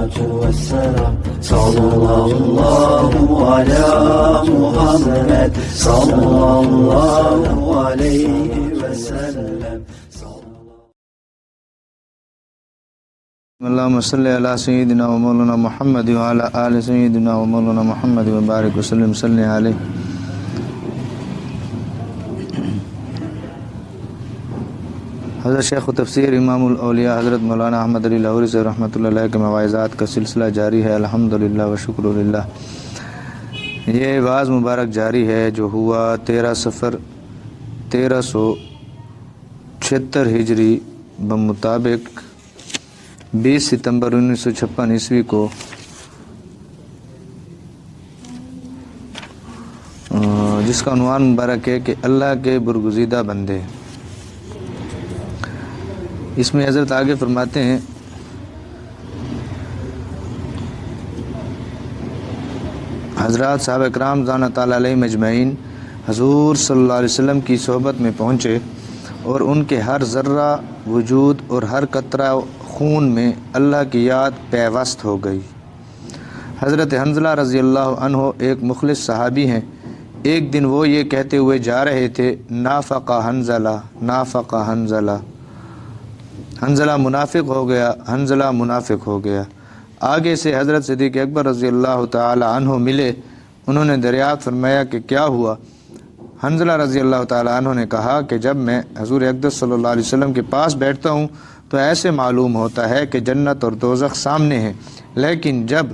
الصلاة والسلام صلى الله على محمد صلى الله عليه وسلم. اللهم صل على سيدنا ومولانا محمد وعلى آل سيدنا ومولانا محمد وبارك وسلم صلی علیہ. حضرت شیخ و تفسیر امام الاولیاء حضرت مولانا احمد علی لاہوری سے رحمۃ اللہ علیہ کے مواعظات کا سلسلہ جاری ہے. الحمدللہ و شکر للہ. یہ واعظ مبارک جاری ہے جو ہوا 13 صفر 1376 ہجری بمطابق 20 ستمبر 1956 عیسوی کو جس کا عنوان مبارک ہے کہ اللہ کے برگزیدہ بندے. اس میں حضرت آگے فرماتے ہیں حضرات صحابہ کرام رضوان تعالیٰ علیہم اجمعین حضور صلی اللہ علیہ وسلم کی صحبت میں پہنچے اور ان کے ہر ذرہ وجود اور ہر قطرہ خون میں اللہ کی یاد پیوست ہو گئی. حضرت حنظلہ رضی اللہ عنہ ایک مخلص صحابی ہیں. ایک دن وہ یہ کہتے ہوئے جا رہے تھے نافقہ حنظلہ نافقہ حنظلہ، حنظلہ منافق ہو گیا، حنظلہ منافق ہو گیا. آگے سے حضرت صدیق اکبر رضی اللہ تعالی عنہ ملے. انہوں نے دریافت فرمایا کہ کیا ہوا؟ حنظلہ رضی اللہ تعالی عنہ نے کہا کہ جب میں حضور اقدس صلی اللہ علیہ وسلم کے پاس بیٹھتا ہوں تو ایسے معلوم ہوتا ہے کہ جنت اور دوزخ سامنے ہیں، لیکن جب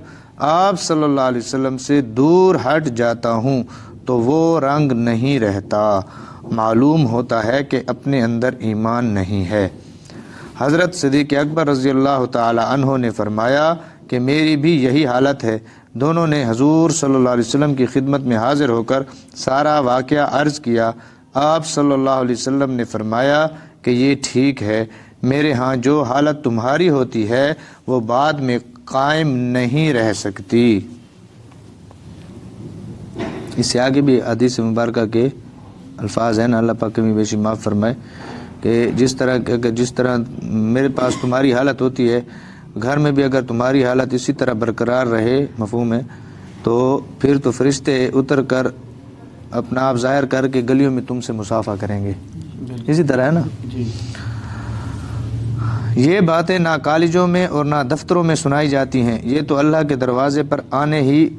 آپ صلی اللہ علیہ وسلم سے دور ہٹ جاتا ہوں تو وہ رنگ نہیں رہتا، معلوم ہوتا ہے کہ اپنے اندر ایمان نہیں ہے. حضرت صدیق اکبر رضی اللہ تعالی عنہ نے فرمایا کہ میری بھی یہی حالت ہے. دونوں نے حضور صلی اللہ علیہ وسلم کی خدمت میں حاضر ہو کر سارا واقعہ عرض کیا. آپ صلی اللہ علیہ وسلم نے فرمایا کہ یہ ٹھیک ہے، میرے ہاں جو حالت تمہاری ہوتی ہے وہ بعد میں قائم نہیں رہ سکتی. اس سے آگے بھی حدیث مبارکہ کے الفاظ ہیں نا، اللہ پاک کمی بیشی معاف فرمائے کہ جس طرح میرے پاس تمہاری حالت ہوتی ہے، گھر میں بھی اگر تمہاری حالت اسی طرح برقرار رہے، مفہوم ہے، تو پھر تو فرشتے اتر کر اپنا آپ ظاہر کر کے گلیوں میں تم سے مصافحہ کریں گے. اسی طرح ہے نا. یہ باتیں نہ کالجوں میں اور نہ دفتروں میں سنائی جاتی ہیں، یہ تو اللہ کے دروازے پر آنے ہی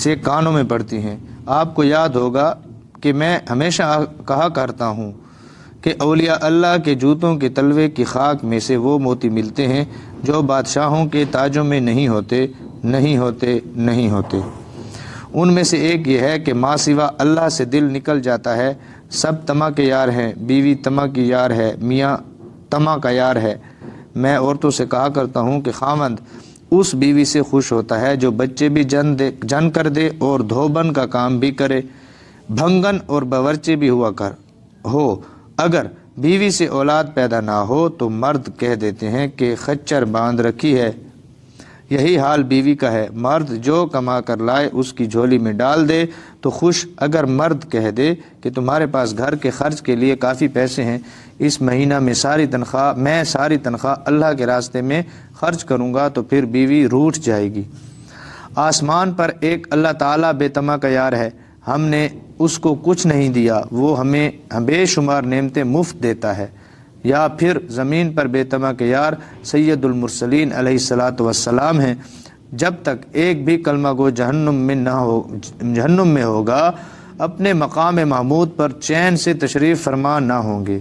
سے کانوں میں پڑتی ہیں. آپ کو یاد ہوگا کہ میں ہمیشہ کہا کرتا ہوں کہ اولیاء اللہ کے جوتوں کے تلوے کی خاک میں سے وہ موتی ملتے ہیں جو بادشاہوں کے تاجوں میں نہیں ہوتے. ان میں سے ایک یہ ہے کہ ماں سوا اللہ سے دل نکل جاتا ہے. سب طمع کے یار ہیں، بیوی طمع کی یار ہے، میاں طمع کا یار ہے. میں عورتوں سے کہا کرتا ہوں کہ خاوند اس بیوی سے خوش ہوتا ہے جو بچے بھی جن کر دے اور دھوبن کا کام بھی کرے، بھنگن اور باورچی بھی ہو. اگر بیوی سے اولاد پیدا نہ ہو تو مرد کہہ دیتے ہیں کہ خچر باندھ رکھی ہے. یہی حال بیوی کا ہے. مرد جو کما کر لائے اس کی جھولی میں ڈال دے تو خوش. اگر مرد کہہ دے کہ تمہارے پاس گھر کے خرچ کے لیے کافی پیسے ہیں، اس مہینہ میں ساری تنخواہ اللہ کے راستے میں خرچ کروں گا، تو پھر بیوی روٹھ جائے گی. آسمان پر ایک اللہ تعالیٰ بے طمع کا یار ہے. ہم نے اس کو کچھ نہیں دیا، وہ ہمیں بے شمار نعمتیں مفت دیتا ہے. یا پھر زمین پر بے طمع کے یار سید المرسلین علیہ الصلاۃ والسلام ہیں. جب تک ایک بھی کلمہ گو جہنم میں ہوگا اپنے مقام محمود پر چین سے تشریف فرما نہ ہوں گے.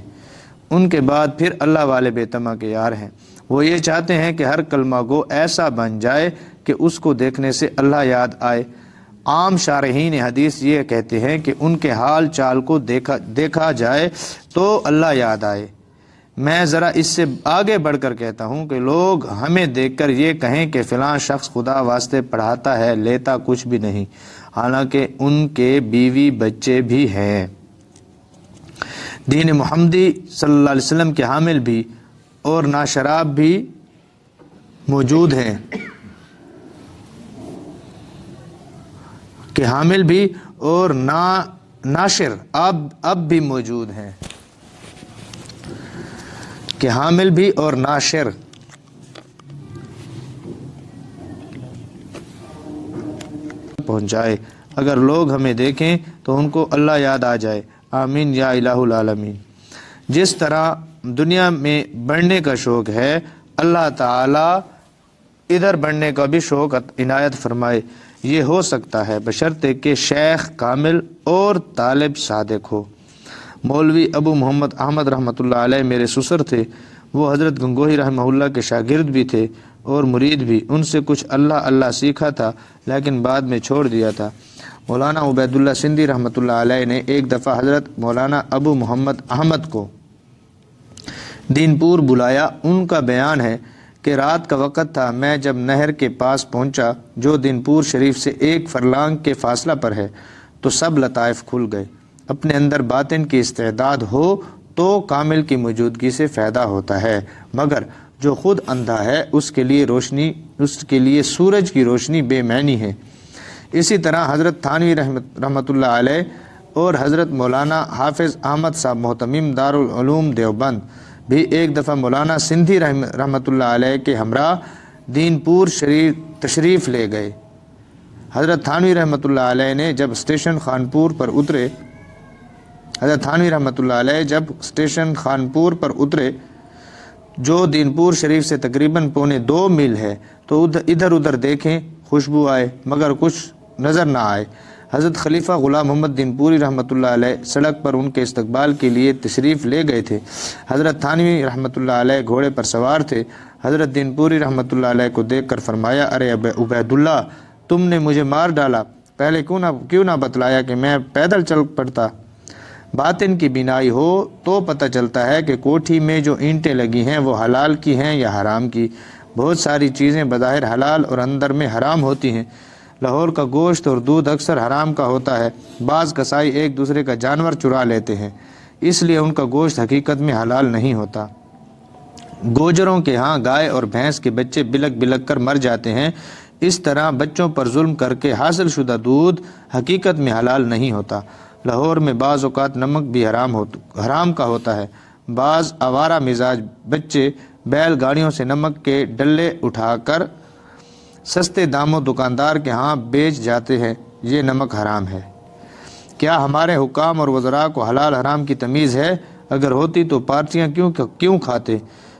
ان کے بعد پھر اللہ والے بے طمع کے یار ہیں. وہ یہ چاہتے ہیں کہ ہر کلمہ گو ایسا بن جائے کہ اس کو دیکھنے سے اللہ یاد آئے. عام شارحین حدیث یہ کہتے ہیں کہ ان کے حال چال کو دیکھا جائے تو اللہ یاد آئے. میں ذرا اس سے آگے بڑھ کر کہتا ہوں کہ لوگ ہمیں دیکھ کر یہ کہیں کہ فلاں شخص خدا واسطے پڑھاتا ہے، لیتا کچھ بھی نہیں، حالانکہ ان کے بیوی بچے بھی ہیں، دین محمدی صلی اللہ علیہ وسلم کے حامل بھی اور ناشراب بھی موجود ہیں، کہ حامل بھی اور ناشر اب بھی موجود ہیں، کہ حامل بھی اور ناشر پہنچائے۔ اگر لوگ ہمیں دیکھیں تو ان کو اللہ یاد آ جائے، آمین یا الہ العالمین۔ جس طرح دنیا میں بڑھنے کا شوق ہے، اللہ تعالیٰ ادھر بڑھنے کا بھی شوق عنایت فرمائے۔ یہ ہو سکتا ہے بشرطے کہ شیخ کامل اور طالب صادق ہو۔ مولوی ابو محمد احمد رحمۃ اللہ علیہ میرے سسر تھے، وہ حضرت گنگوہی رحمہ اللہ کے شاگرد بھی تھے اور مرید بھی۔ ان سے کچھ اللہ اللہ سیکھا تھا لیکن بعد میں چھوڑ دیا تھا۔ مولانا عبید اللہ سندھی رحمۃ اللہ علیہ نے ایک دفعہ حضرت مولانا ابو محمد احمد کو دین پور بلایا۔ ان کا بیان ہے کہ رات کا وقت تھا، میں جب نہر کے پاس پہنچا جو دین پور شریف سے 1 فرلانگ کے فاصلہ پر ہے، تو سب لطائف کھل گئے۔ اپنے اندر باطن کی استعداد ہو تو کامل کی موجودگی سے فائدہ ہوتا ہے، مگر جو خود اندھا ہے اس کے لیے سورج کی روشنی بے معنی ہے۔ اسی طرح حضرت تھانوی رحمۃ اللہ علیہ اور حضرت مولانا حافظ احمد صاحب محتمم دارالعلوم دیوبند بھی ایک دفعہ مولانا سندھی رحمۃ اللہ علیہ کے ہمراہ دین پور شریف تشریف لے گئے۔ حضرت تھانوی رحمۃ اللہ علیہ نے جب اسٹیشن خانپور پر اترے جو دین پور شریف سے تقریباً 1.25 میل ہے، تو ادھر ادھر دیکھیں، خوشبو آئے مگر کچھ نظر نہ آئے۔ حضرت خلیفہ غلام محمد دین پوری رحمۃ اللہ علیہ سڑک پر ان کے استقبال کے لیے تشریف لے گئے تھے۔ حضرت تھانوی رحمۃ اللہ علیہ گھوڑے پر سوار تھے۔ حضرت دین پوری رحمۃ اللہ علیہ کو دیکھ کر فرمایا، ارے عبید اللہ، تم نے مجھے مار ڈالا، پہلے کیوں نہ بتلایا کہ میں پیدل چل پڑتا۔ باطن کی بینائی ہو تو پتہ چلتا ہے کہ کوٹھی میں جو اینٹیں لگی ہیں وہ حلال کی ہیں یا حرام کی۔ بہت ساری چیزیں بظاہر حلال اور اندر میں حرام ہوتی ہیں۔ لاہور کا گوشت اور دودھ اکثر حرام کا ہوتا ہے۔ بعض کسائی ایک دوسرے کا جانور چرا لیتے ہیں، اس لیے ان کا گوشت حقیقت میں حلال نہیں ہوتا۔ گوجروں کے ہاں گائے اور بھینس کے بچے بلک بلک کر مر جاتے ہیں، اس طرح بچوں پر ظلم کر کے حاصل شدہ دودھ حقیقت میں حلال نہیں ہوتا۔ لاہور میں بعض اوقات نمک بھی حرام کا ہوتا ہے۔ بعض آوارہ مزاج بچے بیل گاڑیوں سے نمک کے ڈلے اٹھا کر سستے داموں دکاندار کے ہاں بیچ جاتے ہیں، یہ نمک حرام ہے۔ کیا ہمارے حکام اور وزراء کو حلال حرام کی تمیز ہے؟ اگر ہوتی تو پارٹیاں کیوں کھاتے؟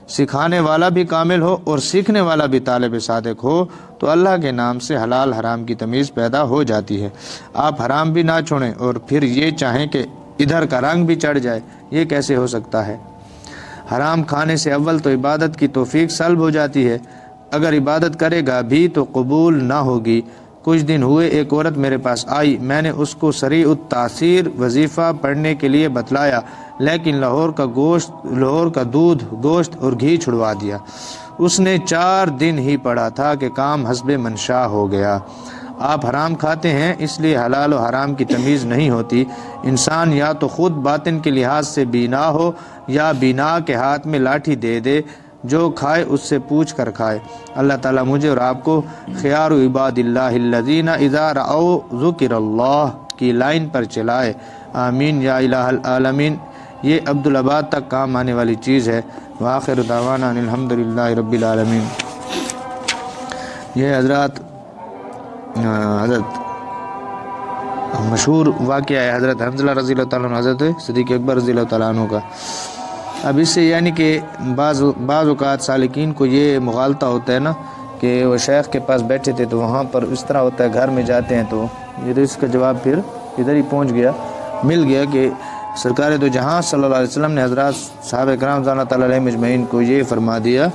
سکھانے والا بھی کامل ہو اور سیکھنے والا بھی طالب صادق ہو تو اللہ کے نام سے حلال حرام کی تمیز پیدا ہو جاتی ہے۔ آپ حرام بھی نہ چھوڑیں اور پھر یہ چاہیں کہ ادھر کا رنگ بھی چڑھ جائے، یہ کیسے ہو سکتا ہے؟ حرام کھانے سے اول تو عبادت کی توفیق سلب ہو جاتی ہے، اگر عبادت کرے گا بھی تو قبول نہ ہوگی۔ کچھ دن ہوئے ایک عورت میرے پاس آئی، میں نے اس کو سریع التاثیر وظیفہ پڑھنے کے لیے بتلایا، لیکن لاہور کا دودھ، گوشت اور گھی چھڑوا دیا۔ اس نے 4 دن ہی پڑھا تھا کہ کام حسب منشاء ہو گیا۔ آپ حرام کھاتے ہیں اس لیے حلال و حرام کی تمیز نہیں ہوتی۔ انسان یا تو خود باطن کے لحاظ سے بینا ہو یا بینا کے ہاتھ میں لاٹھی دے دے، جو کھائے اس سے پوچھ کر کھائے۔ اللہ تعالیٰ مجھے اور آپ کو خیار عباد اللہ الذین اذا رأوا ذکر اللہ کی لائن پر چلائے، آمین یا الہ العالمین۔ یہ عبدالآباد تک کام آنے والی چیز ہے۔ وآخر دعوانا ان الحمد للہ رب العالمین۔ یہ حضرت مشہور واقعہ ہے حضرت حنظلہ رضی اللہ تعالیٰ عنہ، حضرت صدیق اکبر رضی اللہ تعالیٰ عنہ کا۔ اب اس سے یعنی کہ بعض اوقات سالکین کو یہ مغالطہ ہوتا ہے نا کہ وہ شیخ کے پاس بیٹھے تھے تو وہاں پر اس طرح ہوتا ہے، گھر میں جاتے ہیں تو یہ اس کا جواب پھر ادھر ہی پہنچ گیا، مل گیا کہ سرکار دو جہاں صلی اللہ علیہ وسلم نے حضرات صحابہ کرام رضی اللہ تعالیٰ علیہ مجمعین کو یہ فرما دیا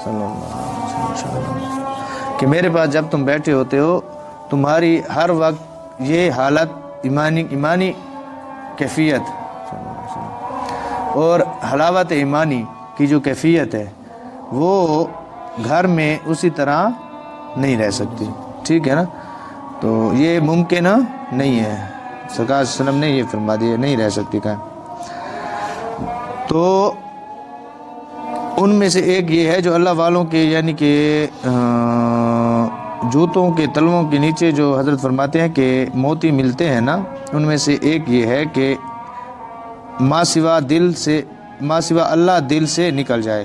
صلی اللہ علیہ وسلم کہ میرے پاس جب تم بیٹھے ہوتے ہو تمہاری ہر وقت یہ حالت ایمانی کیفیت اور حلاوت ایمانی کی جو کیفیت ہے وہ گھر میں اسی طرح نہیں رہ سکتی، ٹھیک ہے نا؟ تو یہ ممکن نہیں ہے، سرکار صلی اللہ علیہ وسلم نے یہ فرما دیا نہیں رہ سکتی کا۔ تو ان میں سے ایک یہ ہے جو اللہ والوں کے یعنی کہ جوتوں کے تلووں کے نیچے جو حضرت فرماتے ہیں کہ موتی ملتے ہیں نا، ان میں سے ایک یہ ہے کہ ما سوا اللہ دل سے نکل جائے،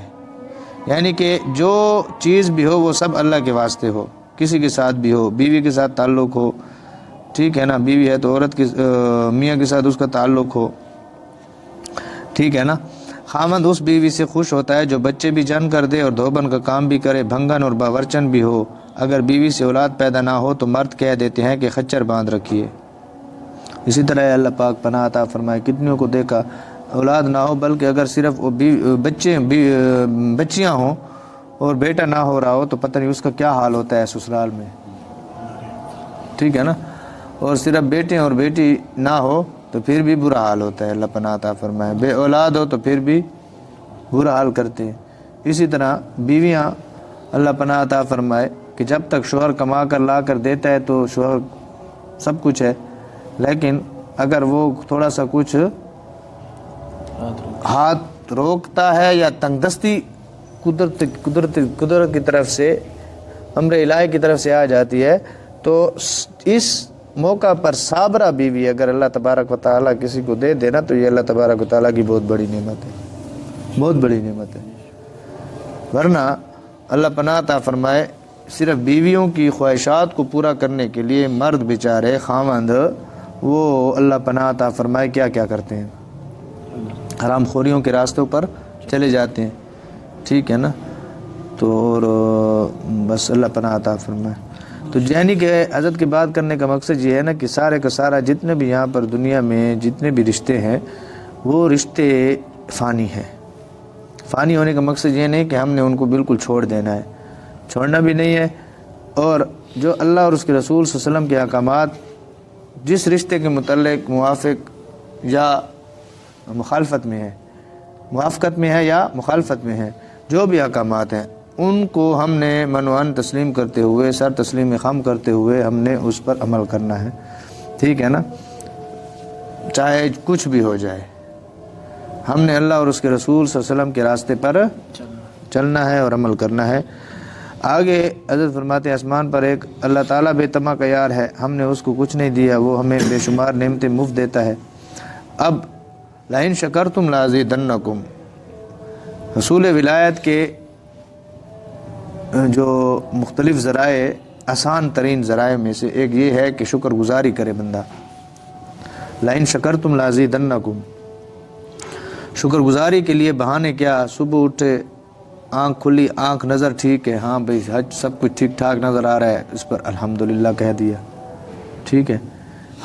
یعنی کہ جو چیز بھی ہو وہ سب اللہ کے واسطے ہو، کسی کے ساتھ بھی ہو، بیوی کے ساتھ تعلق ہو، ٹھیک ہے نا، بیوی ہے تو عورت کی میاں کے ساتھ اس کا تعلق ہو، ٹھیک ہے نا۔ خامند اس بیوی سے خوش ہوتا ہے جو بچے بھی جن کر دے اور دھوبن کا کام بھی کرے، بھنگن اور باورچن بھی ہو۔ اگر بیوی سے اولاد پیدا نہ ہو تو مرد کہہ دیتے ہیں کہ خچر باندھ رکھیے۔ اسی طرح اللہ پاک پناہ عطا فرمائے، کتنیوں کو دیکھا اولاد نہ ہو، بلکہ اگر صرف وہ بچیاں ہوں اور بیٹا نہ ہو رہا ہو تو پتہ نہیں اس کا کیا حال ہوتا ہے سسرال میں، ٹھیک ہے نا۔ اور صرف بیٹے اور بیٹی نہ ہو تو پھر بھی برا حال ہوتا ہے، اللہ پناہ عطا فرمائے۔ بے اولاد ہو تو پھر بھی برا حال کرتے ہیں۔ اسی طرح بیویاں اللہ پناہ عطا فرمائے کہ جب تک شوہر کما کر لا کر دیتا ہے تو شوہر سب کچھ ہے، لیکن اگر وہ تھوڑا سا کچھ ہاتھ روکتا ہے یا تنگ دستی قدرت کی طرف سے، امر الہی کی طرف سے آ جاتی ہے، تو اس موقع پر صابرہ بیوی اگر اللہ تبارک و تعالیٰ کسی کو دے دینا تو یہ اللہ تبارک و تعالیٰ کی بہت بڑی نعمت ہے، بہت بڑی نعمت ہے۔ ورنہ اللہ پناہ عطا فرمائے صرف بیویوں کی خواہشات کو پورا کرنے کے لیے مرد بیچارے خاوند وہ اللہ پناہ عطا فرمائے کیا کیا کرتے ہیں، حرام خوریوں کے راستوں پر چلے جاتے ہیں، ٹھیک ہے نا۔ تو اور بس اللہ پناہ عطا فرمائے۔ تو یعنی کہ حضرت کی بات کرنے کا مقصد یہ ہے نا کہ سارے کا سارا جتنے بھی یہاں پر دنیا میں جتنے بھی رشتے ہیں وہ رشتے فانی ہیں۔ فانی ہونے کا مقصد یہ نہیں کہ ہم نے ان کو بالکل چھوڑ دینا ہے، چھوڑنا بھی نہیں ہے۔ اور جو اللہ اور اس کے رسول صلی اللہ علیہ وسلم کے احکامات جس رشتے کے متعلق موافق یا مخالفت میں ہے، موافقت میں ہے یا مخالفت میں ہے، جو بھی احکامات ہیں ان کو ہم نے منوان تسلیم کرتے ہوئے، سر تسلیم خم کرتے ہوئے ہم نے اس پر عمل کرنا ہے، ٹھیک ہے نا، چاہے کچھ بھی ہو جائے۔ ہم نے اللہ اور اس کے رسول صلی اللہ علیہ وسلم کے راستے پر چلنا ہے اور عمل کرنا ہے۔ آگے حضرت فرماتے ہیں آسمان پر ایک اللہ تعالیٰ بے تما کا یار ہے، ہم نے اس کو کچھ نہیں دیا، وہ ہمیں بے شمار نعمتیں مفت دیتا ہے۔ اب لئن شکرتم لازیدنکم، حصول ولایت کے جو مختلف ذرائع، آسان ترین ذرائع میں سے ایک یہ ہے کہ شکر گزاری کرے بندہ۔ لئن شکرتم لازیدنکم، شکر گزاری کے لیے بہانے کیا؟ صبح اٹھے، آنکھ کھلی، آنکھ نظر ٹھیک ہے، ہاں بھئی حج سب کچھ ٹھیک ٹھاک نظر آ رہا ہے، اس پر الحمدللہ کہہ دیا، ٹھیک ہے۔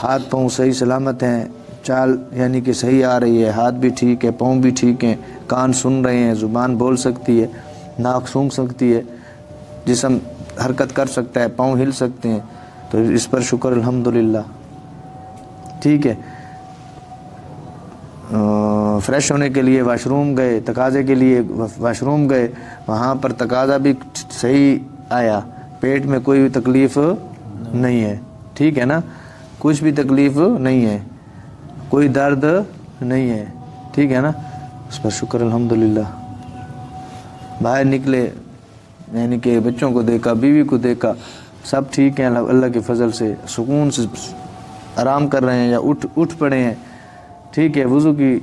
ہاتھ پاؤں صحیح سلامت ہیں، چال یعنی کہ صحیح آ رہی ہے، ہاتھ بھی ٹھیک ہے، پاؤں بھی ٹھیک ہیں، کان سن رہے ہیں، زبان بول سکتی ہے، ناک سونگھ سکتی ہے، جسم حرکت کر سکتا ہے، پاؤں ہل سکتے ہیں، تو اس پر شکر الحمدللہ، ٹھیک ہے۔ فریش ہونے کے لیے واش روم گئے، تقاضے کے لیے واش روم گئے، وہاں پر تقاضا بھی صحیح آیا، پیٹ میں کوئی تکلیف نہیں ہے، ٹھیک ہے نا، کچھ بھی تکلیف نہیں ہے، کوئی درد نہیں ہے، ٹھیک ہے نا، اس پر شکر الحمدللہ۔ باہر نکلے یعنی کہ بچوں کو دیکھا، بیوی کو دیکھا، سب ٹھیک ہیں، اللہ کے فضل سے سکون سے آرام کر رہے ہیں یا اٹھ پڑے ہیں، ٹھیک ہے، وضو کی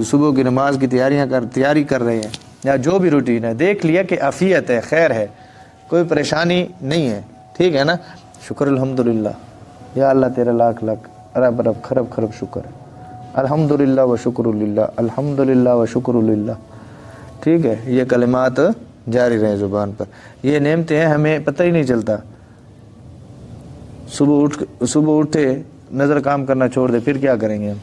صبح کی نماز کی تیاری کر رہے ہیں، یا جو بھی روٹین ہے، دیکھ لیا کہ عافیت ہے، خیر ہے، کوئی پریشانی نہیں ہے، ٹھیک ہے نا، شکر الحمدللہ۔ یا اللہ تیرا لاکھ لاکھ ارب ارب خرب خرب شکر ہے، الحمدللہ و شکر للہ، الحمدللہ و شکر للہ، ٹھیک ہے۔ یہ کلمات جاری رہیں زبان پر، یہ نعمتیں ہیں، ہمیں پتہ ہی نہیں چلتا۔ صبح اٹھے، نظر کام کرنا چھوڑ دے، پھر کیا کریں گے ہم؟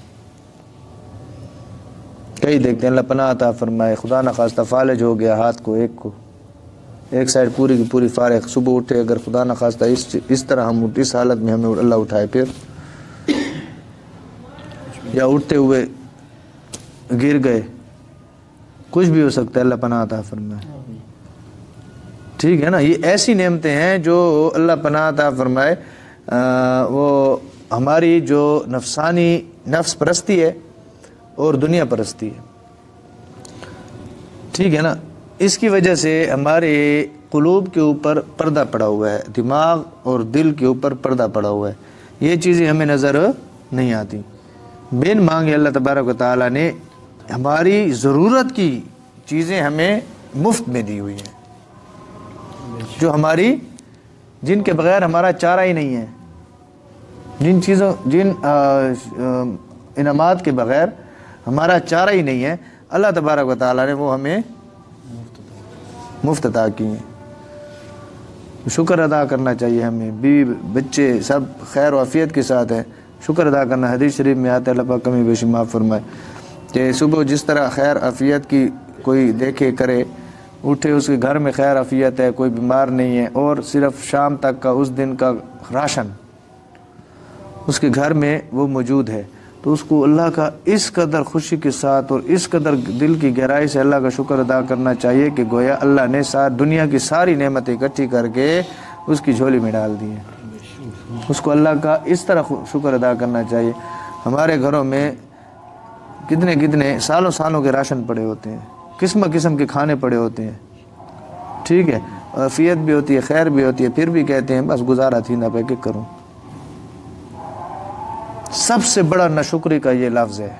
کئی دیکھتے ہیں، اللہ پناہ عطا فرمائے، خدا نخواستہ فالج ہو گیا ہاتھ کو، ایک سائڈ پوری کی پوری فارغ، صبح اٹھے اگر خدا نخواستہ اس طرح ہم اس حالت میں ہمیں اللہ اٹھائے، پھر یا اٹھتے ہوئے گر گئے، کچھ بھی ہو سکتا ہے، اللہ پناہ عطا فرمائے، ٹھیک ہے نا۔ یہ ایسی نعمتیں ہیں جو اللہ پناہ عطا فرمائے، وہ ہماری جو نفسانی نفس پرستی ہے اور دنیا پرستی ہے، ٹھیک ہے نا، اس کی وجہ سے ہمارے قلوب کے اوپر پردہ پڑا ہوا ہے، دماغ اور دل کے اوپر پردہ پڑا ہوا ہے، یہ چیزیں ہمیں نظر نہیں آتی۔ بن مانگے اللہ تبارک و تعالیٰ نے ہماری ضرورت کی چیزیں ہمیں مفت میں دی ہوئی ہیں، جو ہماری جن کے بغیر ہمارا چارہ ہی نہیں ہے، جن انعامات کے بغیر ہمارا چارہ ہی نہیں ہے، اللہ تبارک و تعالیٰ نے وہ ہمیں مفت عطا کی ہیں۔ شکر ادا کرنا چاہیے ہمیں، بیوی بچے سب خیر و عافیت کے ساتھ ہیں، شکر ادا کرنا۔ حدیث شریف میں آتا ہے اللہ پاک کمی بیشی معاف فرمائے کہ صبح جس طرح خیر عافیت کی کوئی دیکھے کرے، اٹھے اس کے گھر میں خیر عافیت ہے، کوئی بیمار نہیں ہے، اور صرف شام تک کا اس دن کا راشن اس کے گھر میں وہ موجود ہے، تو اس کو اللہ کا اس قدر خوشی کے ساتھ اور اس قدر دل کی گہرائی سے اللہ کا شکر ادا کرنا چاہیے کہ گویا اللہ نے دنیا کی ساری نعمتیں اکٹھی کر کے اس کی جھولی میں ڈال دی ہیں۔ اس کو اللہ کا اس طرح شکر ادا کرنا چاہیے۔ ہمارے گھروں میں کتنے سالوں سالوں کے راشن پڑے ہوتے ہیں، قسم قسم کے کھانے پڑے ہوتے ہیں، ٹھیک ہے، عافیت بھی ہوتی ہے، خیر بھی ہوتی ہے، پھر بھی کہتے ہیں بس گزارا تھی نہ پہ کہ کروں۔ سب سے بڑا ناشکری کا یہ لفظ ہے،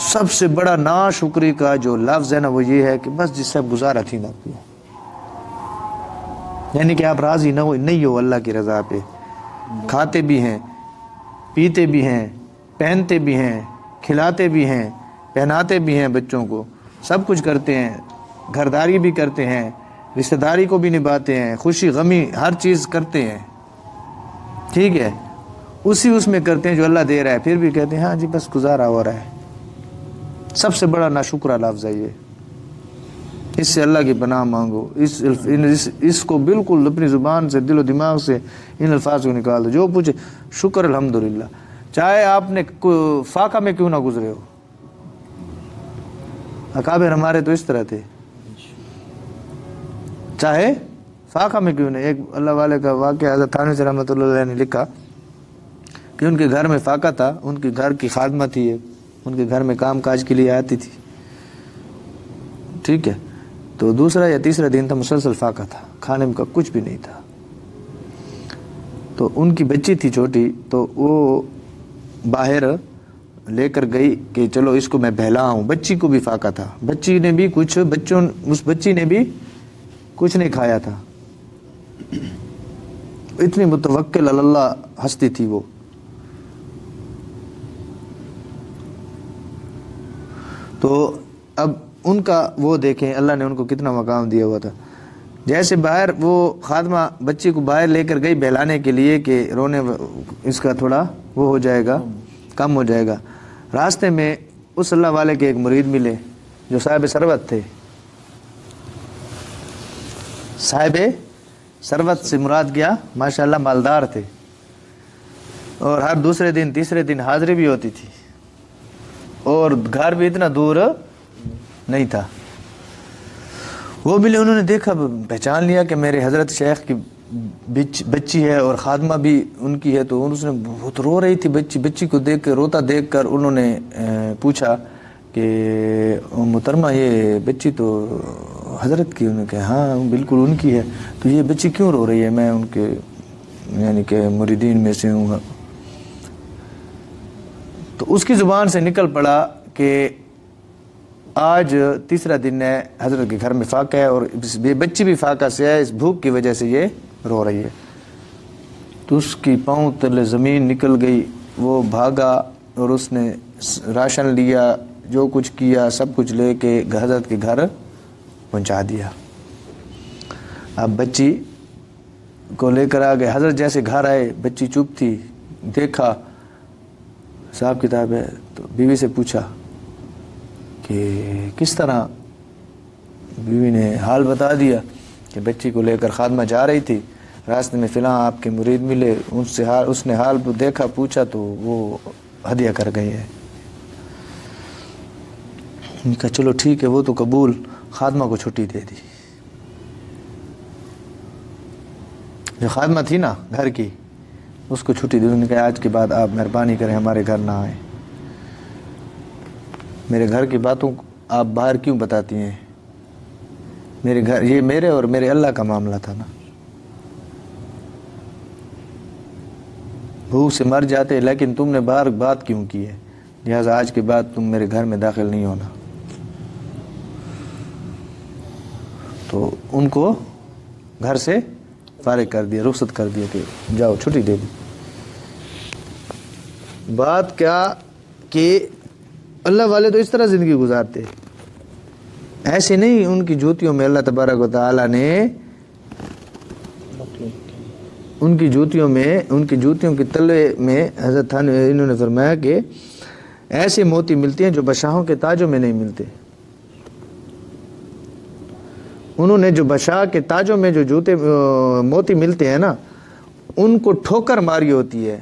سب سے بڑا ناشکری کا جو لفظ ہے نا وہ یہ ہے کہ بس جس سے گزارا تھی نہ پہ، یعنی کہ آپ راضی نہیں ہو اللہ کی رضا پہ، کھاتے بھی ہیں، پیتے بھی ہیں، پہنتے بھی ہیں، کھلاتے بھی ہیں، پہناتے بھی ہیں بچوں کو، سب کچھ کرتے ہیں، گھرداری بھی کرتے ہیں، رشتہ داری کو بھی نبھاتے ہیں، خوشی غمی ہر چیز کرتے ہیں، ٹھیک ہے، اس میں کرتے ہیں جو اللہ دے رہا ہے، پھر بھی کہتے ہیں ہاں جی بس گزارا ہو رہا ہے۔ سب سے بڑا ناشکرہ لفظ ہے یہ، اس سے اللہ کی پناہ مانگو، اس کو بالکل اپنی زبان سے دل و دماغ سے ان الفاظ کو نکال دو۔ جو پوچھے شکر الحمدللہ، چاہے آپ نے فاقہ میں کیوں نہ گزرے ہو، اکابر ہمارے تو اس طرح تھے، چاہے فاقہ میں کیوں نہیں۔ ایک اللہ والے کا واقعہ حضرت تھانوی سے رحمۃ اللہ علیہ نے لکھا کہ ان کے گھر میں فاقہ تھا، ان کے گھر کی خادمہ تھی، ان کے گھر میں کام کاج کے لیے آتی تھی، ٹھیک ہے، تو دوسرا یا تیسرا دن تھا، مسلسل فاقہ تھا، کھانے میں کا کچھ بھی نہیں تھا، تو ان کی بچی تھی چھوٹی، تو وہ باہر لے کر گئی کہ چلو اس کو میں بہلاؤں، بچی کو بھی فاقہ تھا، بچی نے بھی اس بچی نے بھی کچھ نہیں کھایا تھا، اتنی متوکل اللہ ہستی تھی وہ۔ تو اب ان کا وہ دیکھیں اللہ نے ان کو کتنا مقام دیا ہوا تھا، جیسے باہر وہ خادمہ بچی کو باہر لے کر گئی بہلانے کے لیے کہ رونے اس کا تھوڑا وہ ہو جائے گا، کم ہو جائے گا، راستے میں اس اللہ والے کے ایک مرید ملے جو صاحب ثروت تھے۔ صاحب ثروت سے مراد کیا، ماشاءاللہ مالدار تھے، اور ہر دوسرے دن تیسرے دن حاضری بھی ہوتی تھی، اور گھر بھی اتنا دور نہیں تھا۔ وہ ملے، انہوں نے دیکھا، پہچان لیا کہ میرے حضرت شیخ کی بچی ہے اور خادمہ بھی ان کی ہے، تو اس نے بہت رو رہی تھی بچی کو دیکھ کے، روتا دیکھ کر انہوں نے پوچھا کہ محترمہ یہ بچی تو حضرت کی؟ انہوں نے کہا ہاں بالکل ان کی ہے، تو یہ بچی کیوں رو رہی ہے؟ میں ان کے یعنی کہ مریدین میں سے ہوں۔ تو اس کی زبان سے نکل پڑا کہ آج تیسرا دن ہے، حضرت کے گھر میں فاقہ ہے، اور بچی بھی فاقہ سے ہے، اس بھوک کی وجہ سے یہ رو رہی ہے۔ تو اس کی پاؤں تلے زمین نکل گئی، وہ بھاگا اور اس نے راشن لیا، جو کچھ کیا سب کچھ لے کے حضرت کے گھر پہنچا دیا۔ اب بچی کو لے کر آ گئے، حضرت جیسے گھر آئے بچی چپ تھی، دیکھا حساب کتاب ہے، تو بیوی سے پوچھا کہ کس طرح؟ بیوی نے حال بتا دیا کہ بچی کو لے کر خادمہ جا رہی تھی، راستے میں فلاں آپ کے مرید ملے، اس نے حال دیکھا، پوچھا تو وہ ہدیہ کر گئی ہے۔ ان کا چلو ٹھیک ہے، وہ تو قبول، خادمہ کو چھٹی دے دی۔ جو خادمہ تھی نا گھر کی، اس کو چھٹی دی، انہوں نے کہا آج کے بعد آپ مہربانی کریں ہمارے گھر نہ آئیں، میرے گھر کی باتوں آپ باہر کیوں بتاتی ہیں؟ میرے گھر، یہ میرے اور میرے اللہ کا معاملہ تھا نا، بھوک سے مر جاتے، لیکن تم نے باہر بات کیوں کی ہے؟ لہٰذا آج کے بعد تم میرے گھر میں داخل نہیں ہونا۔ تو ان کو گھر سے فارغ کر دیا، رخصت کر دیا کہ جاؤ، چھٹی دے دی۔ بات کیا کہ اللہ والے تو اس طرح زندگی گزارتے، ایسے نہیں ان کی جوتیوں میں اللہ تبارک و تعالیٰ نے ان کی جوتیوں کے تلے میں حضرت انہوں نے فرمایا کہ ایسے موتی ملتے ہیں جو بادشاہوں کے تاجوں میں نہیں ملتے۔ انہوں نے جو بادشاہ کے تاجوں میں جو جوتے موتی ملتے ہیں نا، ان کو ٹھوکر ماری ہوتی ہے،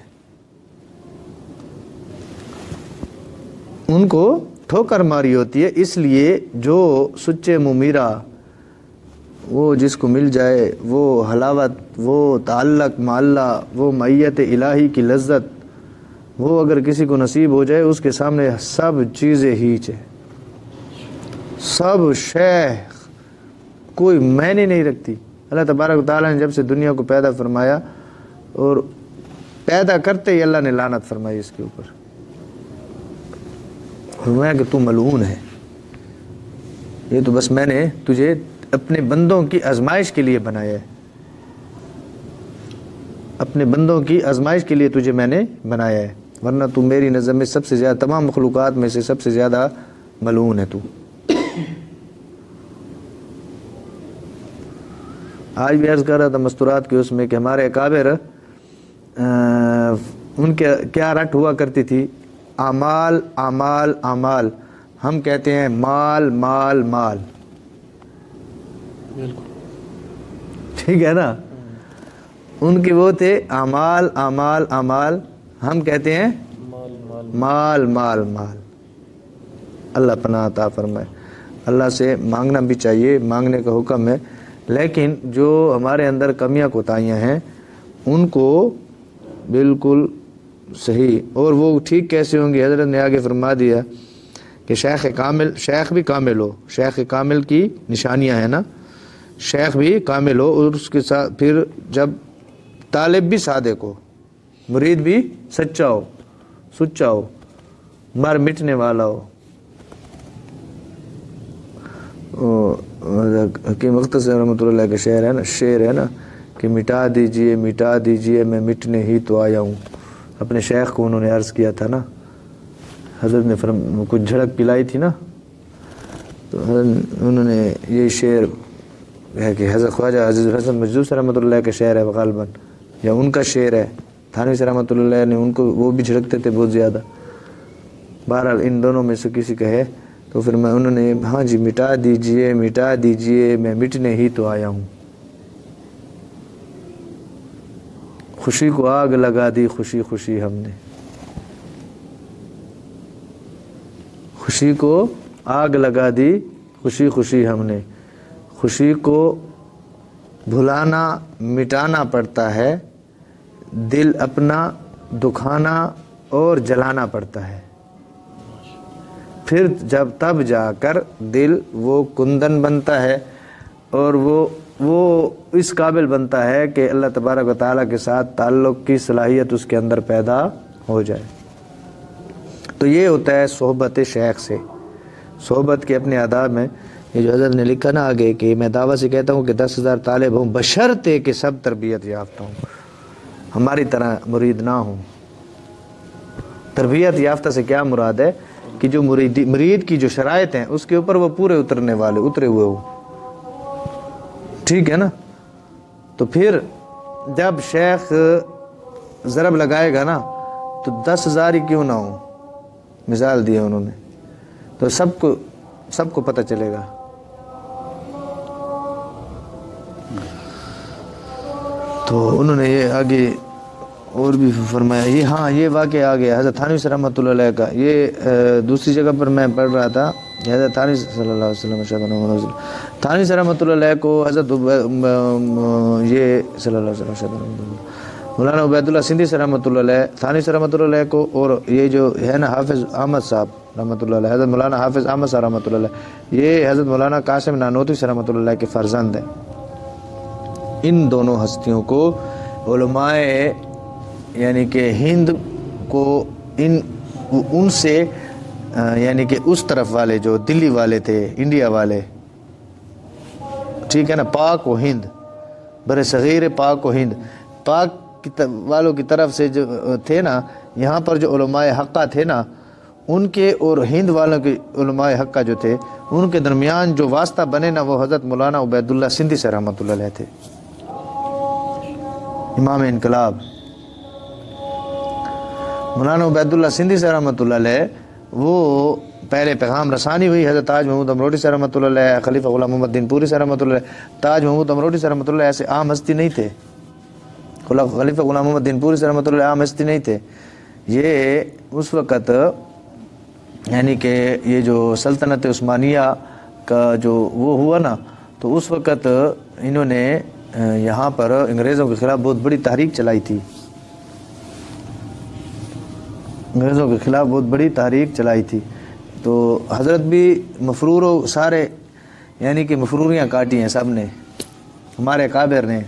ان کو ٹھوکر ماری ہوتی ہے۔ اس لیے جو سچے ممیرہ، وہ جس کو مل جائے وہ حلاوت، وہ تعلق مع اللہ، وہ معیت الہی کی لذت، وہ اگر کسی کو نصیب ہو جائے، اس کے سامنے سب چیزیں ہیچ ہے، سب شے کوئی معنی نہیں رکھتی۔ اللہ تبارک و تعالیٰ نے جب سے دنیا کو پیدا فرمایا، اور پیدا کرتے ہی اللہ نے لعنت فرمائی اس کے اوپر، فرمایا کہ تو ملعون ہے، یہ تو بس میں نے تجھے اپنے بندوں کی آزمائش کے لیے بنایا ہے، اپنے بندوں کی آزمائش کے لیے تجھے میں نے بنایا ہے، ورنہ تو میری نظر میں سب سے زیادہ، تمام مخلوقات میں سے سب سے زیادہ ملعون ہے تو۔ آج بھی عرض کر رہا تھا مستورات کے اس میں کہ ہمارے اکابر ان کے کیا رٹ ہوا کرتی تھی، اعمال اعمال اعمال، ہم کہتے ہیں مال مال مال، ٹھیک ہے نا، ان کے وہ تھے اعمال اعمال اعمال، ہم کہتے ہیں مال مال مال۔ اللہ پناہ عطا فرمائے۔ اللہ سے مانگنا بھی چاہیے، مانگنے کا حکم ہے، لیکن جو ہمارے اندر کمیاں کوتاہیاں ہیں ان کو بالکل صحیح، اور وہ ٹھیک کیسے ہوں گی؟ حضرت نے آگے فرما دیا کہ شیخ کامل، شیخ بھی کامل ہو، شیخ کامل کی نشانیاں ہیں نا، شیخ بھی کامل ہو، اور اس کے ساتھ پھر جب طالب بھی صادق ہو، مرید بھی سچا ہو، سچا ہو، مر مٹنے والا ہو۔ حکیم مختصر رحمۃ اللہ کا شعر ہے نا کہ مٹا دیجئے میں مٹنے ہی تو آیا ہوں۔ اپنے شیخ کو انہوں نے عرض کیا تھا نا، حضرت نے کچھ جھڑک پلائی تھی نا، تو انہوں نے یہ شعر ہے کہ حضرت خواجہ عزیز الحسن مجدوسی رحمۃ اللہ کا شعر ہے غالباً، یا ان کا شعر ہے، تھانوی سے رحمۃ اللہ نے ان کو، وہ بھی جھڑکتے تھے بہت زیادہ، بہرحال ان دونوں میں سے کسی کا ہے، تو پھر انہوں نے ہاں جی مٹا دیجئے میں مٹنے ہی تو آیا ہوں، خوشی کو آگ لگا دی خوشی خوشی ہم نے، خوشی کو آگ لگا دی خوشی خوشی ہم نے۔ خوشی کو بھلانا مٹانا پڑتا ہے، دل اپنا دکھانا اور جلانا پڑتا ہے، پھر جب تب جا کر دل وہ کندن بنتا ہے، اور وہ اس قابل بنتا ہے کہ اللہ تبارک و تعالیٰ کے ساتھ تعلق کی صلاحیت اس کے اندر پیدا ہو جائے۔ تو یہ ہوتا ہے صحبت شیخ سے، صحبت کے اپنے آداب میں۔ یہ جو حضرت نے لکھا نا آگے کہ میں دعویٰ سے کہتا ہوں کہ 10,000 طالب ہوں، بشرطے کہ سب تربیت یافتہ ہوں، ہماری طرح مرید نہ ہوں۔ تربیت یافتہ سے کیا مراد ہے کہ جو مرید کی جو شرائط ہیں اس کے اوپر وہ پورے اترے ہوئے ہو، ٹھیک ہے نا۔ تو پھر جب شیخ ضرب لگائے گا نا تو 10,000 ہی کیوں نہ ہوں، مثال دی انہوں نے، تو سب کو پتہ چلے گا۔ تو انہوں نے یہ آگے اور بھی فرمایا، یہ ہاں یہ واقعہ آ گیا حضرت تھانوی سے رحمۃ اللہ علیہ کا، یہ دوسری جگہ پر میں پڑھ رہا تھا، حضرت تھانوی صلی اللہ علیہ وسلم، تھانوی سے رحمۃ اللہ علیہ کو حضرت یہ صلی اللہ علیہ وسلم مولانا عبید اللہ سندھی سے رحمۃ اللہ علیہ، تھانوی سے رحمۃ اللہ علیہ کو، اور یہ جو ہے نا حافظ احمد صاحب رحمۃ اللہ علیہ، حضرت مولانا حافظ احمد صاحب رحمۃ اللہ علیہ، یہ حضرت مولانا قاسم نانوتوی سے رحمۃ اللہ علیہ کے فرزند ہیں۔ ان دونوں ہستیوں کو علماء یعنی کہ ہند کو ان سے یعنی کہ اس طرف والے جو دلی والے تھے، انڈیا والے، ٹھیک ہے نا، پاک و ہند، بر صغیر پاک و ہند، پاک والوں کی طرف سے جو تھے نا یہاں پر جو علماء حقہ تھے نا ان کے اور ہند والوں کے علماء حقہ جو تھے ان کے درمیان جو واسطہ بنے نا وہ حضرت مولانا عبید اللہ سندھی سے رحمۃ اللہ علیہ تھے، امام انقلاب مولانا عبید اللہ سندھی سے رحمۃ اللہ علیہ، وہ پہلے پیغام رسانی ہوئی حضرت تاج محمود امروٹی سے رحمۃ اللہ علیہ، خلیفہ غلام محمد دین پوری سے رحمۃ اللہ علیہ۔ تاج محمود امروٹی سے رحمۃ اللہ علیہ ایسے عام ہستی نہیں تھے، خلیفہ غلام محمد دین پوری سے رحمۃ اللہ علیہ عام ہستی نہیں تھے، یہ اس وقت یعنی کہ یہ جو سلطنت عثمانیہ کا جو وہ ہوا نا تو اس وقت انہوں نے یہاں پر انگریزوں کے خلاف بہت بڑی تحریک چلائی تھی، انگریزوں کے خلاف بہت بڑی تحریک چلائی تھی، تو حضرت بھی مفرور و سارے یعنی کہ مفروریاں کاٹی ہیں سب نے، ہمارے کابر نے،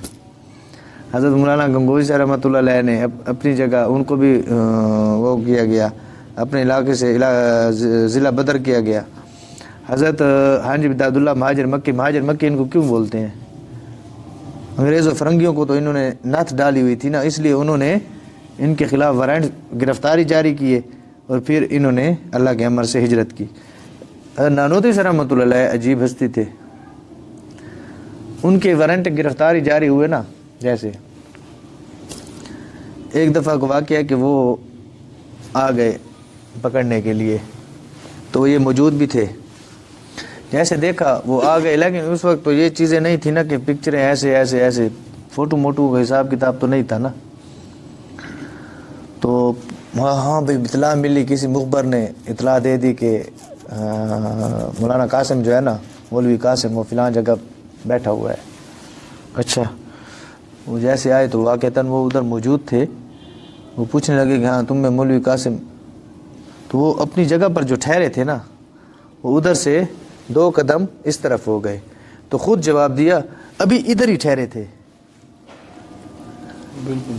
حضرت مولانا گنگوئی سے رحمۃ اللہ علیہ نے اپنی جگہ ان کو بھی وہ کیا گیا، اپنے علاقے سے ضلع بدر کیا گیا۔ حضرت حاجی بداد اللہ مہاجر مکی ان کو کیوں بولتے ہیں؟ انگریزوں فرنگیوں کو تو انہوں نے نعت ڈالی ہوئی تھی نا، اس لیے انہوں نے ان کے خلاف وارنٹ گرفتاری جاری کیے اور پھر انہوں نے اللہ کے امر سے ہجرت کی۔ نانوتوی سے رحمۃ اللہ علیہ عجیب ہستی تھے، ان کے وارنٹ گرفتاری جاری ہوئے نا، جیسے ایک دفعہ کو واقعہ ہے کہ وہ آ گئے پکڑنے کے لیے تو یہ موجود بھی تھے، جیسے دیکھا وہ آ گئے، لیکن اس وقت تو یہ چیزیں نہیں تھی نا کہ پکچریں ایسے فوٹو موٹو کا حساب کتاب تو نہیں تھا نا، تو ہاں بھائی اطلاع ملی، کسی مخبر نے اطلاع دے دی کہ مولانا قاسم جو ہے نا مولوی قاسم وہ فلاں جگہ بیٹھا ہوا ہے۔ اچھا، وہ جیسے آئے تو واقعتاً وہ ادھر موجود تھے، وہ پوچھنے لگے کہ ہاں تم میں مولوی قاسم، تو وہ اپنی جگہ پر جو ٹھہرے تھے نا وہ ادھر سے 2 قدم اس طرف ہو گئے، تو خود جواب دیا ابھی ادھر ہی ٹھہرے تھے۔ بالکل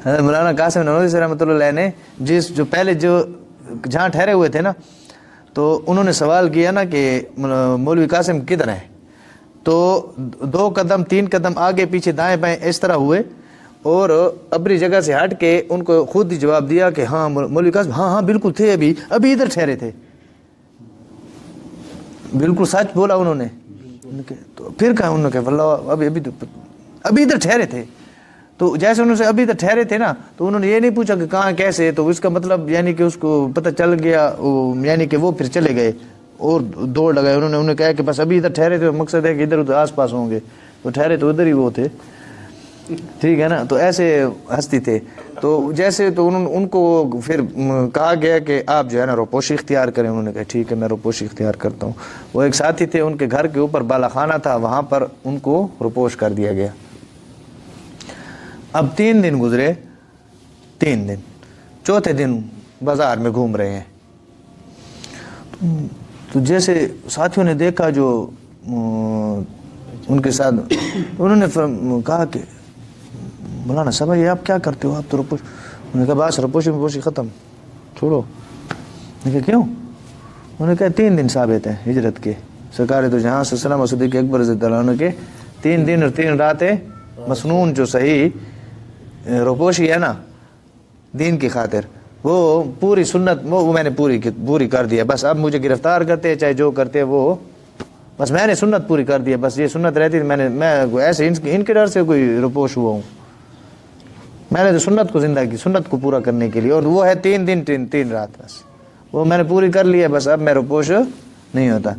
حضرت مولانا قاسم نانوتوی سے رحمۃ اللہ علیہ نے جو پہلے جہاں ٹھہرے ہوئے تھے نا تو انہوں نے سوال کیا نا کہ مولوی قاسم کدھر ہے، تو 2 قدم 3 قدم آگے پیچھے دائیں بائیں اس طرح ہوئے اور اپنی جگہ سے ہٹ کے ان کو خود ہی جواب دیا کہ ہاں مولوی قاسم ہاں بالکل تھے، ابھی ادھر ٹھہرے تھے، بالکل سچ بولا انہوں نے۔ تو پھر کہا انہوں نے کہ واللہ ابھی ادھر ٹھہرے تھے، تو جیسے انہوں سے ابھی ادھر ٹھہرے تھے نا تو انہوں نے یہ نہیں پوچھا کہ کہاں کیسے، تو اس کا مطلب یعنی کہ اس کو پتہ چل گیا، یعنی کہ وہ پھر چلے گئے اور دوڑ لگائے، انہوں نے کہا کہ بس ابھی ادھر ٹھہرے تھے، مقصد ہے کہ ادھر ادھر آس پاس ہوں گے، تو ٹھہرے تو ادھر ہی وہ تھے، ٹھیک ہے نا، تو ایسے ہستی تھے۔ تو جیسے تو ان کو پھر کہا گیا کہ آپ جو ہے نا روپوشی اختیار کریں، انہوں نے کہا ٹھیک ہے میں روپوشی اختیار کرتا ہوں۔ وہ ایک ساتھی تھے، ان کے گھر کے اوپر بالا خانہ تھا، وہاں پر ان کو روپوش کر دیا گیا۔ اب 3 دن گزرے، 3 دن، چوتھے دن بازار میں گھوم رہے ہیں، تو جیسے ساتھیوں نے دیکھا جو ان کے ساتھ، انہوں نے کہا کہ مولانا صاحب یہ آپ کیا کرتے ہو، آپ تو روپوش، انہوں نے کہا بس روپوشی ختم، چھوڑو۔ میں کہا کیوں؟ انہوں نے کہا 3 دن ثابت ہیں ہجرت کے، سرکار تو جہاں سے سلام صدیق اکبر رضی اللہ عنہ کے 3 دن اور 3 راتیں مسنون جو صحیح روپوشی ہے نا دین کی خاطر، وہ پوری سنت وہ میں نے پوری کر دیا، بس اب مجھے گرفتار کرتے چاہے جو کرتے وہ، بس میں نے سنت پوری کر دی، بس یہ سنت رہتی تھی، میں ایسے ان کے ڈر سے کوئی روپوش ہوا ہوں، میں نے تو سنت کو زندہ کی، سنت کو پورا کرنے کے لیے، اور وہ ہے 3 دن 3 رات، بس وہ میں نے پوری کر لی ہے، بس اب میں روپوش نہیں ہوتا۔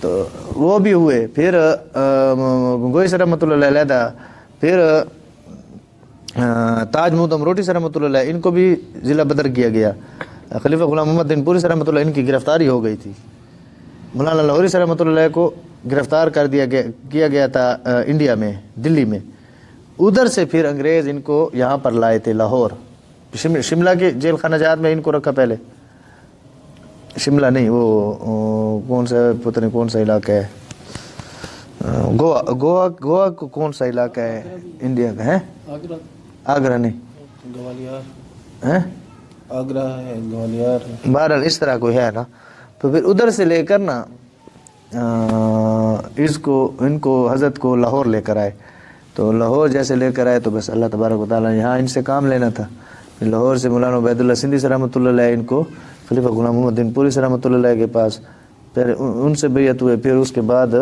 تو وہ بھی ہوئے، پھر گوئی سے رحمۃ اللہ علیہ، پھر تاج محمود امروٹی سے رحمۃ اللہ علیہ، ان کو بھی ضلع بدر کیا گیا، خلیفہ غلام محمد دین پوری سے رحمۃ اللہ ان کی گرفتاری ہو گئی تھی، مولانا لاہوری سے رحمۃ اللہ کو گرفتار کیا گیا تھا انڈیا میں، دلی میں، ادھر سے پھر انگریز ان کو یہاں پر لائے تھے لاہور، شملہ کے جیل خانہ جات میں ان کو رکھا، پہلے شملہ نہیں، وہ کون سا پتہ نہیں کون سا علاقہ ہے، گوا کو کون سا علاقہ ہے انڈیا کا ہے، آگرہ نہیں، آگرہ ہے، گوالیار، بہرحال اس طرح کوئی ہے نا، تو پھر ادھر سے لے کر نا ان کو حضرت کو لاہور لے کر آئے، تو لاہور جیسے لے کر آئے تو بس اللہ تبارک و تعالیٰ یہاں ان سے کام لینا تھا. پھر لاہور سے مولانا عبید اللہ سندھی سے رحمۃ اللہ علیہ ان کو خلیفہ غلام محمد دین پوری سے رحمۃ اللہ علیہ کے پاس پھر ان سے بیعت ہوئے. پھر اس کے بعد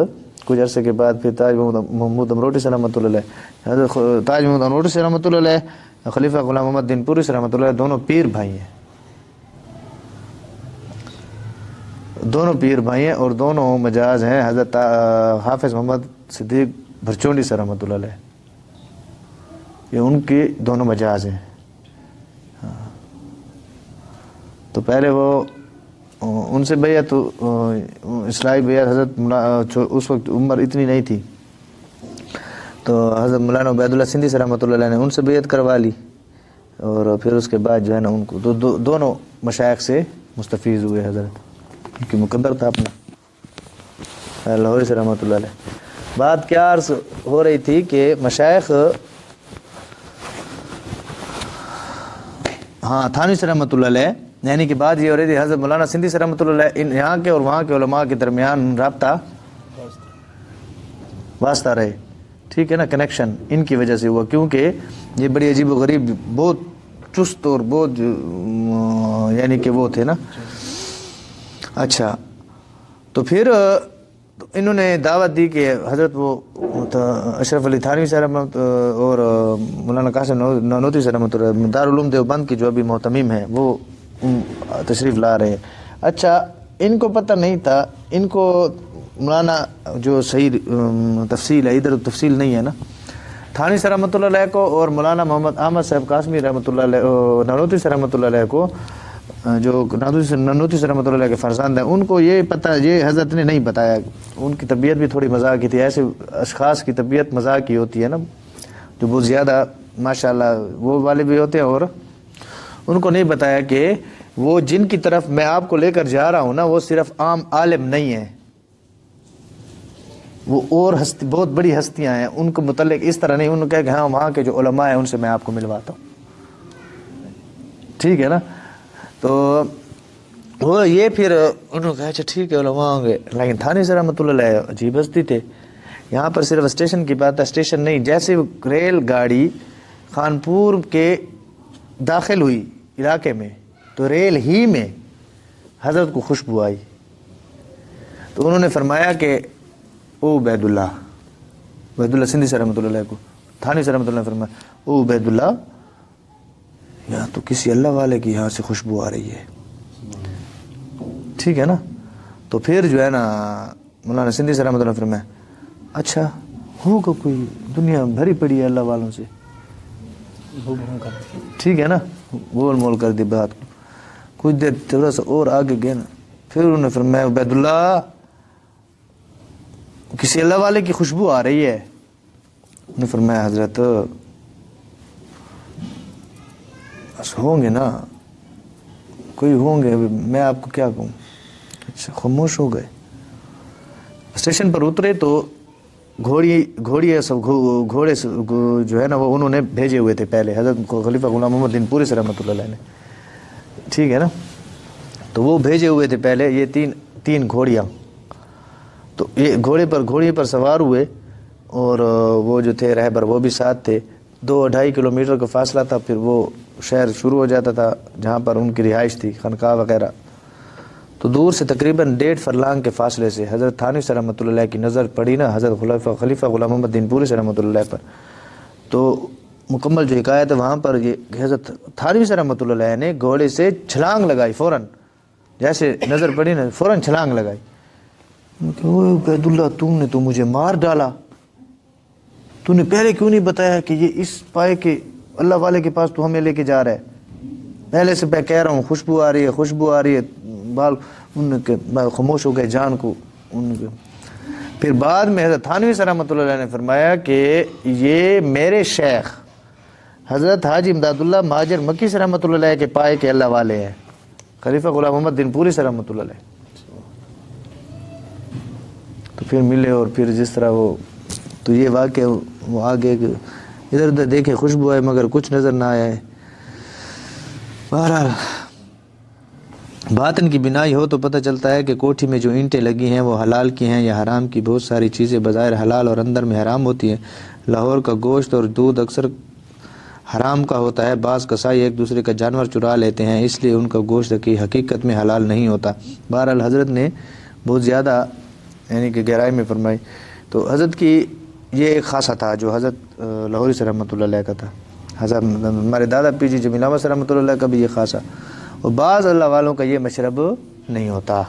کچھ عرصے کے بعد پھر تاج محمود امروٹی سے رحمۃ اللہ علیہ، حضرت تاج محمود امروٹی سے رحمۃ اللہ علیہ، خلیفہ غلام محمد دین پوری سے رحمۃ اللہ علیہ، دونوں پیر بھائی ہیں، دونوں پیر بھائی ہیں اور دونوں مجاز ہیں حضرت حافظ محمد صدیق بھرچونڈی سے رحمۃ اللہ علیہ. یہ ان کے دونوں مجاز ہیں. تو پہلے وہ ان سے بیعت اصلاحی بیعت حضرت اس وقت عمر اتنی نہیں تھی تو حضرت مولانا عبید اللہ سندھی سے رحمۃ اللہ علیہ نے ان سے بیعت کروا لی اور پھر اس کے بعد جو ہے نا ان کو دونوں مشائخ سے مستفیض ہوئے. حضرت ان کی مقدر تھا اپنا لاہوری سے رحمۃ اللہ علیہ. بات کیا عرض ہو رہی تھی کہ مشائخ ہاں تھانوی سے رحمۃ اللہ علیہ یعنی کہ بات یہ ہو رہی تھی حضرت مولانا سندھی سے رحمۃ اللہ علیہ ان یہاں کے اور وہاں کے علماء کے درمیان رابطہ واسطہ رہے. ٹھیک ہے نا، کنیکشن ان کی وجہ سے ہوا کیونکہ یہ بڑی عجیب و غریب بہت چست اور بہت یعنی کہ وہ تھے نا. اچھا تو پھر انہوں نے دعوت دی کہ حضرت وہ اشرف علی تھانوی سے رحمت اور مولانا قاسم نانوتوی سے رحمۃ اللہ دارالعلوم دیوبند کی جو ابھی محتمیم ہیں وہ تشریف لا رہے ہیں. اچھا ان کو پتہ نہیں تھا، ان کو مولانا جو صحیح تفصیل ہے ادھر تفصیل نہیں ہے نا، تھانوی سے رحمۃ اللہ علیہ کو اور مولانا محمد احمد صاحب قاسمی رحمۃ اللہ علیہ نانوتوی سے رحمۃ اللہ علیہ کو جو نانوتوی سے رحمۃ اللہ علیہ کے فرزند ہیں ان کو یہ پتہ یہ حضرت نے نہیں بتایا. ان کی طبیعت بھی تھوڑی مذاق کی تھی. ایسے اشخاص کی طبیعت مذاق کی ہوتی ہے نا جو بہت زیادہ ماشاءاللہ وہ والے بھی ہوتے ہیں اور ان کو نہیں بتایا کہ وہ جن کی طرف میں آپ کو لے کر جا رہا ہوں نا وہ صرف عام عالم نہیں ہیں، وہ اور بہت بڑی ہستیاں ہیں. ان کو متعلق اس طرح نہیں انہوں نے کہا کہ ہاں وہاں کے جو علماء ہیں ان سے میں آپ کو ملواتا ہوں. ٹھیک ہے نا. تو وہ یہ پھر انہوں نے کہا اچھا ٹھیک ہے علماء ہوں گے. لیکن تھانوی سے رحمۃ اللہ علیہ عجیب ہستی تھے. یہاں پر صرف اسٹیشن کی بات ہے، اسٹیشن نہیں، جیسے ریل گاڑی خانپور کے داخل ہوئی علاقے میں تو ریل ہی میں حضرت کو خوشبو آئی. تو انہوں نے فرمایا کہ او عبید اللہ سندھی سے رحمۃ اللہ علیہ کو تھانوی سے رحمۃ اللہ نے فرمایا او عبید اللہ یہاں تو کسی اللہ والے کی یہاں سے خوشبو آ رہی ہے. ٹھیک ہے نا. تو پھر جو ہے نا مولانا سندھی سے رحمۃ اللہ نے فرمایا اچھا ہوگا کوئی دنیا بھری پڑی ہے اللہ والوں سے. ٹھیک ہے نا، گول مول کر دی بات کو. کچھ دیر تھوڑا سا اور آگے گئے نا پھر انہوں نے فرمایا عبید اللہ کسی اللہ والے کی خوشبو آ رہی ہے. انہوں نے فرمایا حضرت ہوں گے نا کوئی ہوں گے میں آپ کو کیا کہوں. اچھا خاموش ہو گئے. اسٹیشن پر اترے تو گھوڑی سب گھوڑے جو ہے نا وہ انہوں نے بھیجے ہوئے تھے پہلے حضرت خلیفہ غلام محمد دین پوری سے رحمۃ اللہ علیہ نے. ٹھیک ہے نا. تو وہ بھیجے ہوئے تھے پہلے یہ تین گھوڑیاں. تو یہ گھوڑی پر سوار ہوئے اور وہ جو تھے رہبر وہ بھی ساتھ تھے. 2-2.5 کلومیٹر کا فاصلہ تھا. پھر وہ شہر شروع ہو جاتا تھا جہاں پر ان کی رہائش تھی خانقاہ وغیرہ. تو دور سے تقریباً 1.5 فرلانگ کے فاصلے سے حضرت تھانوی سے رحمۃ اللہ علیہ کی نظر پڑی نا حضرت خلیفہ غلام محمد دین پوری سے رحمۃ اللہ علیہ پر. تو مکمل جو حکایت ہے وہاں پر یہ حضرت تھانوی سے رحمۃ اللہ علیہ نے گھوڑے سے چھلانگ لگائی. فوراً جیسے نظر پڑی نا فوراً چھلانگ لگائی. عبید اللہ تم نے تو مجھے مار ڈالا، تو نے پہلے کیوں نہیں بتایا کہ یہ اس پائے کے اللہ والے کے پاس تو ہمیں لے کے جا رہا ہے. پہلے سے میں کہہ رہا ہوں خوشبو آ رہی ہے بال. ان کے خاموش ہو گئے جان کو ان کے. پھر بعد میں حضرت تھانوی سے رحمۃ اللہ علیہ نے فرمایا کہ یہ میرے شیخ حضرت حاجی امداد اللہ مہاجر مکی سے رحمۃ اللہ علیہ کے پائے کے اللہ والے ہیں خلیفہ غلام محمد دین پوری سے رحمۃ اللہ علیہ. تو پھر ملے اور پھر جس طرح وہ تو یہ واقعہ وہ آگے ادھر ادھر دیکھے خوشبو آئے مگر کچھ نظر نہ آیا ہے. بہرحال باطن کی بنائی ہو تو پتہ چلتا ہے کہ کوٹھی میں جو اینٹیں لگی ہیں وہ حلال کی ہیں یا حرام کی. بہت ساری چیزیں بظاہر حلال اور اندر میں حرام ہوتی ہیں لاہور کا گوشت اور دودھ اکثر حرام کا ہوتا ہے. بعض قصائی ایک دوسرے کا جانور چرا لیتے ہیں، اس لیے ان کا گوشت کی حقیقت میں حلال نہیں ہوتا. بہرحال حضرت نے بہت زیادہ یعنی کہ گہرائی میں فرمائی. تو حضرت کی یہ ایک خاصہ تھا جو حضرت لاہوری سے رحمۃ اللہ علیہ کا تھا. حضرت ہمارے دادا پیر جی جمیل احمد سے رحمۃ اللہ علیہ کا بھی یہ خاصہ، اور بعض اللہ والوں کا یہ مشرب نہیں ہوتا.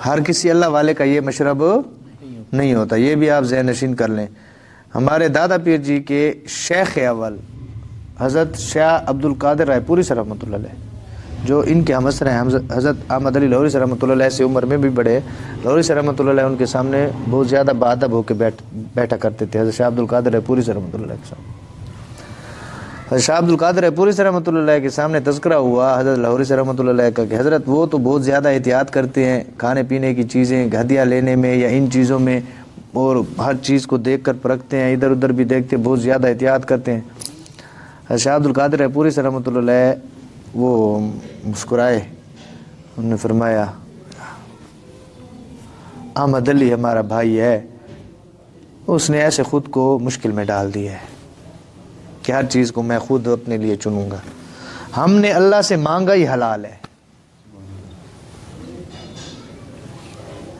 ہر کسی اللہ والے کا یہ مشرب نہیں ہوتا، یہ بھی آپ ذہن نشین کر لیں. ہمارے دادا پیر جی کے شیخ اول حضرت شاہ عبد القادر رائے پوری سے رحمۃ اللہ علیہ، جو ان کے ہمسر ہیں، حضرت احمد علی لاہوری سے رحمۃ اللہ علیہ سے عمر میں بھی بڑے. لاہوری سے رحمۃ اللہ علیہ ان کے سامنے بہت زیادہ باادب ہو کے بیٹھا کرتے تھے. حضرت شاہ عبد القادر رائے پوری سے رحمۃ اللہ علیہ کے سامنے، حضرت شاہ عبد القادر رائے پوری سے رحمۃ اللہ علیہ کے سامنے تذکرہ ہوا حضرت لاہوری سے رحمۃ اللہ علیہ کا کہ حضرت وہ تو بہت زیادہ احتیاط کرتے ہیں کھانے پینے کی چیزیں، ہدیہ لینے میں یا ان چیزوں میں، اور ہر چیز کو دیکھ کر پرکھتے ہیں، ادھر ادھر بھی دیکھتے ہیں، بہت زیادہ احتیاط کرتے ہیں. حضرت شاہ عبد القادر رائے پوری سے رحمۃ اللہ علیہ وہ مسکرائے، انہوں نے فرمایا احمد علی ہمارا بھائی ہے، اس نے ایسے خود کو مشکل میں ڈال دیا ہے کہ ہر چیز کو میں خود اپنے لیے چنوں گا. ہم نے اللہ سے مانگا ہی حلال ہے.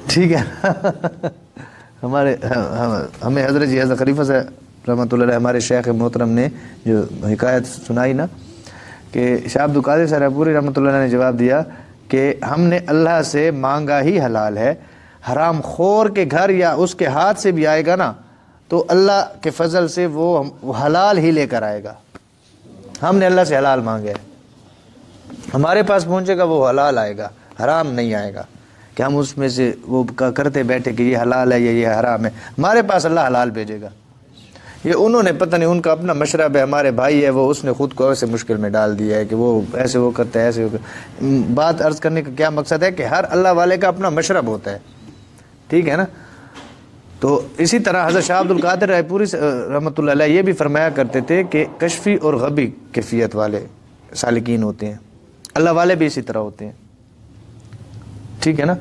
ٹھیک ہے ہمیں حضرت جی حضرت خلیفہ سے رحمۃ اللہ علیہ ہمارے شیخ محترم نے جو حکایت سنائی نا کہ شاہ عبد القادر صاحب پوری رحمۃ اللہ علیہ نے جواب دیا کہ ہم نے اللہ سے مانگا ہی حلال ہے. حرام خور کے گھر یا اس کے ہاتھ سے بھی آئے گا نا تو اللہ کے فضل سے وہ حلال ہی لے کر آئے گا. ہم نے اللہ سے حلال مانگا ہے، ہمارے پاس پہنچے گا وہ حلال آئے گا، حرام نہیں آئے گا کہ ہم اس میں سے وہ کرتے بیٹھے کہ یہ حلال ہے یا یہ حرام ہے. ہمارے پاس اللہ حلال بھیجے گا. یہ انہوں نے پتہ نہیں ان کا اپنا مشرب ہے، ہمارے بھائی ہے وہ، اس نے خود کو ایسے مشکل میں ڈال دیا ہے کہ وہ ایسے وہ کرتا ہے ایسے وہ کرتا ہے. بات عرض کرنے کا کیا مقصد ہے کہ ہر اللہ والے کا اپنا مشرب ہوتا ہے. ٹھیک ہے نا. تو اسی طرح حضرت شاہ عبد القادر رائے پوری رحمۃ اللہ علیہ یہ بھی فرمایا کرتے تھے کہ کشفی اور غبی کیفیت والے سالکین ہوتے ہیں، اللہ والے بھی اسی طرح ہوتے ہیں. ٹھیک ہے نا.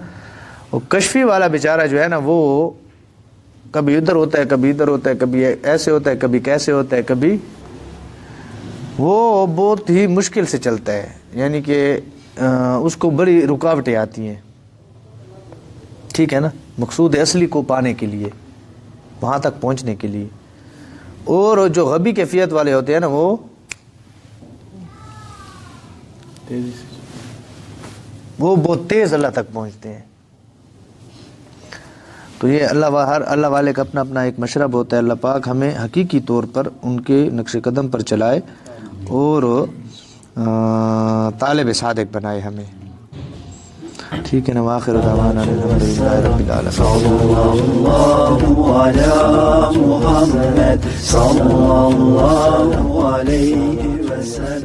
وہ کشفی والا بیچارہ جو ہے نا وہ کبھی ادھر ہوتا ہے کبھی ادھر ہوتا ہے، کبھی ایسے ہوتا ہے کبھی کیسے ہوتا ہے، کبھی وہ بہت ہی مشکل سے چلتا ہے، یعنی کہ اس کو بڑی رکاوٹیں آتی ہیں. ٹھیک ہے نا. مقصود اصلی کو پانے کے لیے، وہاں تک پہنچنے کے لیے. اور جو غبی کیفیت والے ہوتے ہیں نا وہ بہت تیز اللہ تک پہنچتے ہیں. تو یہ ہر اللہ والے کا اپنا اپنا ایک مشرب ہوتا ہے. اللہ پاک ہمیں حقیقی طور پر ان کے نقش قدم پر چلائے اور طالب صادق بنائے ہمیں. ٹھیک ہے نا. وآخر دعوانا الحمدللہ رب العالمین. صلی اللہ علی محمد صلی اللہ علیہ وسلم.